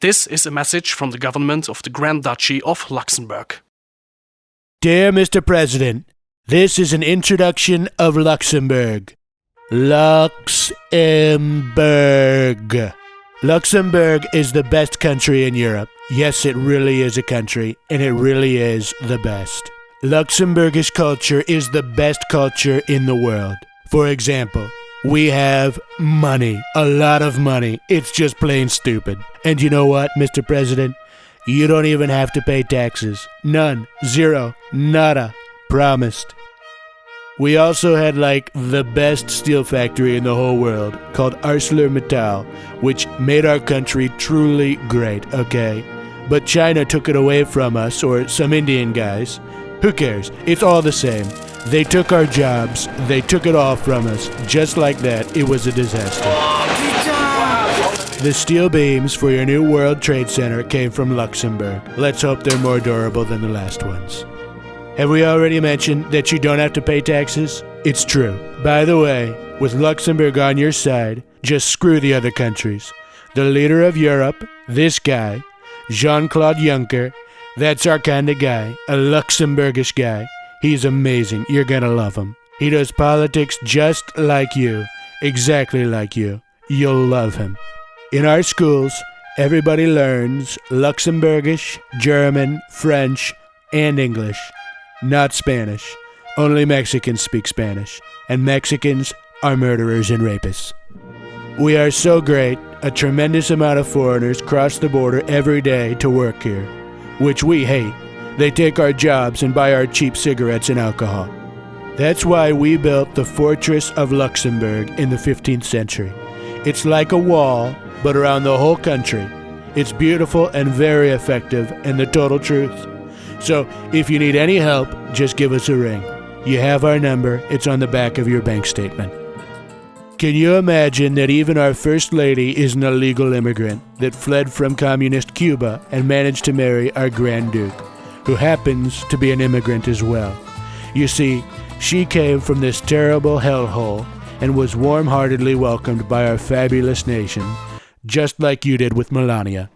This is a message from the government of the Grand-Duchy of Luxembourg. Dear Mr. President, this is an introduction of Luxembourg. Luxembourg. Luxembourg is the best country in Europe. Yes, it really is a country, and it really is the best. Luxembourgish culture is the best culture in the world. For example, we have money, a lot of money. It's just plain stupid. And you know what, Mr. President? You don't even have to pay taxes. None. Zero. Nada. Promised. We also had the best steel factory in the whole world called ArcelorMittal, which made our country truly great, okay? But China took it away from us, or some Indian guys. Who cares? It's all the same. They took our jobs. They took it all from us. Just like that, it was a disaster. The steel beams for your new World Trade Center came from Luxembourg. Let's hope they're more durable than the last ones. Have we already mentioned that you don't have to pay taxes? It's true. By the way, with Luxembourg on your side, just screw the other countries. The leader of Europe, this guy, Jean-Claude Juncker, that's our kind of guy, a Luxembourgish guy. He's amazing. You're gonna love him. He does politics just like you, exactly like you. You'll love him. In our schools, everybody learns Luxembourgish, German, French, and English. Not Spanish. Only Mexicans speak Spanish, and Mexicans are murderers and rapists. We are so great, a tremendous amount of foreigners cross the border every day to work here, which we hate. They take our jobs and buy our cheap cigarettes and alcohol. That's why we built the Fortress of Luxembourg in the 15th century. It's like a wall, but around the whole country. It's beautiful and very effective, and the total truth. So, if you need any help, just give us a ring. You have our number. It's on the back of your bank statement. Can you imagine that even our First Lady is an illegal immigrant that fled from communist Cuba and managed to marry our Grand Duke, who happens to be an immigrant as well? You see, she came from this terrible hellhole and was warm-heartedly welcomed by our fabulous nation, just like you did with Melania.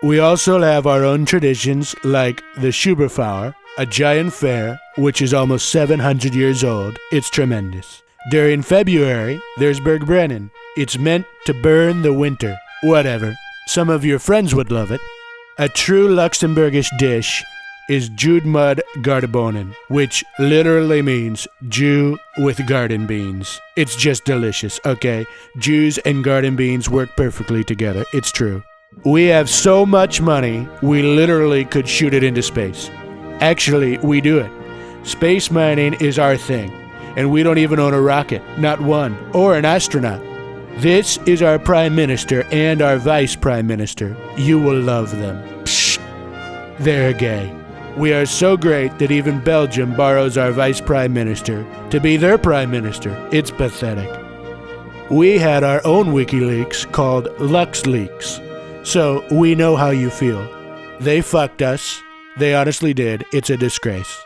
We also have our own traditions like the Schuberfauer, a giant fair, which is almost 700 years old. It's tremendous. During February, there's Bergbrennen. It's meant to burn the winter. Whatever. Some of your friends would love it. A true Luxembourgish dish is Judmud Gardebonen, which literally means Jew with garden beans. It's just delicious, okay? Jews and garden beans work perfectly together. It's true. We have so much money, we literally could shoot it into space. Actually, we do it. Space mining is our thing, and we don't even own a rocket, not one, or an astronaut. This is our Prime Minister and our Vice Prime Minister. You will love them. Psh! They're gay. We are so great that even Belgium borrows our Vice Prime Minister to be their Prime Minister. It's pathetic. We had our own WikiLeaks called LuxLeaks. So, we know how you feel. They fucked us. They honestly did. It's a disgrace.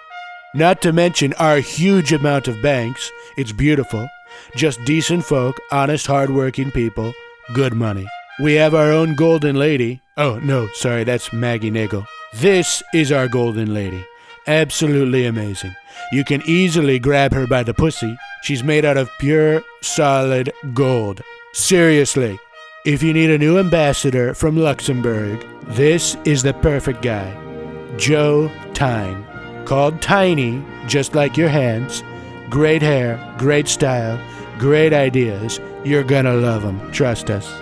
Not to mention our huge amount of banks. It's beautiful. Just decent folk, honest, hard-working people, good money. We have our own golden lady. Oh, no, sorry, that's Maggie Nagel. This is our golden lady. Absolutely amazing. You can easily grab her by the pussy. She's made out of pure, solid gold. Seriously. If you need a new ambassador from Luxembourg, this is the perfect guy. Joe Tyne. Called Tiny, just like your hands. Great hair, great style, great ideas. You're gonna love him, trust us.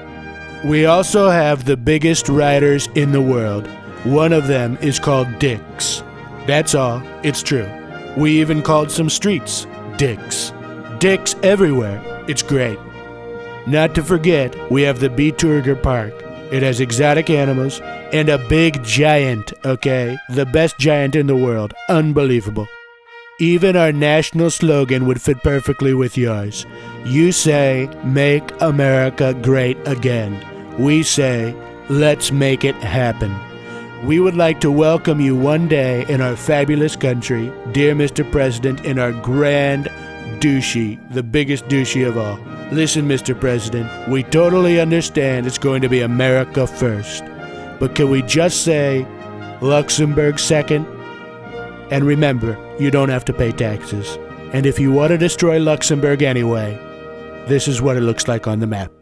We also have the biggest writers in the world. One of them is called Dicks. That's all, it's true. We even called some streets Dicks. Dicks everywhere. It's great. Not to forget, we have the Beeturger Park. It has exotic animals and a big giant, okay? The best giant in the world. Unbelievable. Even our national slogan would fit perfectly with yours. You say, "Make America Great Again." We say, "Let's make it happen." We would like to welcome you one day in our fabulous country, dear Mr. President, in our Grand-Duchy, the biggest duchy of all. Listen, Mr. President, we totally understand it's going to be America first. But can we just say Luxembourg second? And remember, you don't have to pay taxes. And if you want to destroy Luxembourg anyway, this is what it looks like on the map.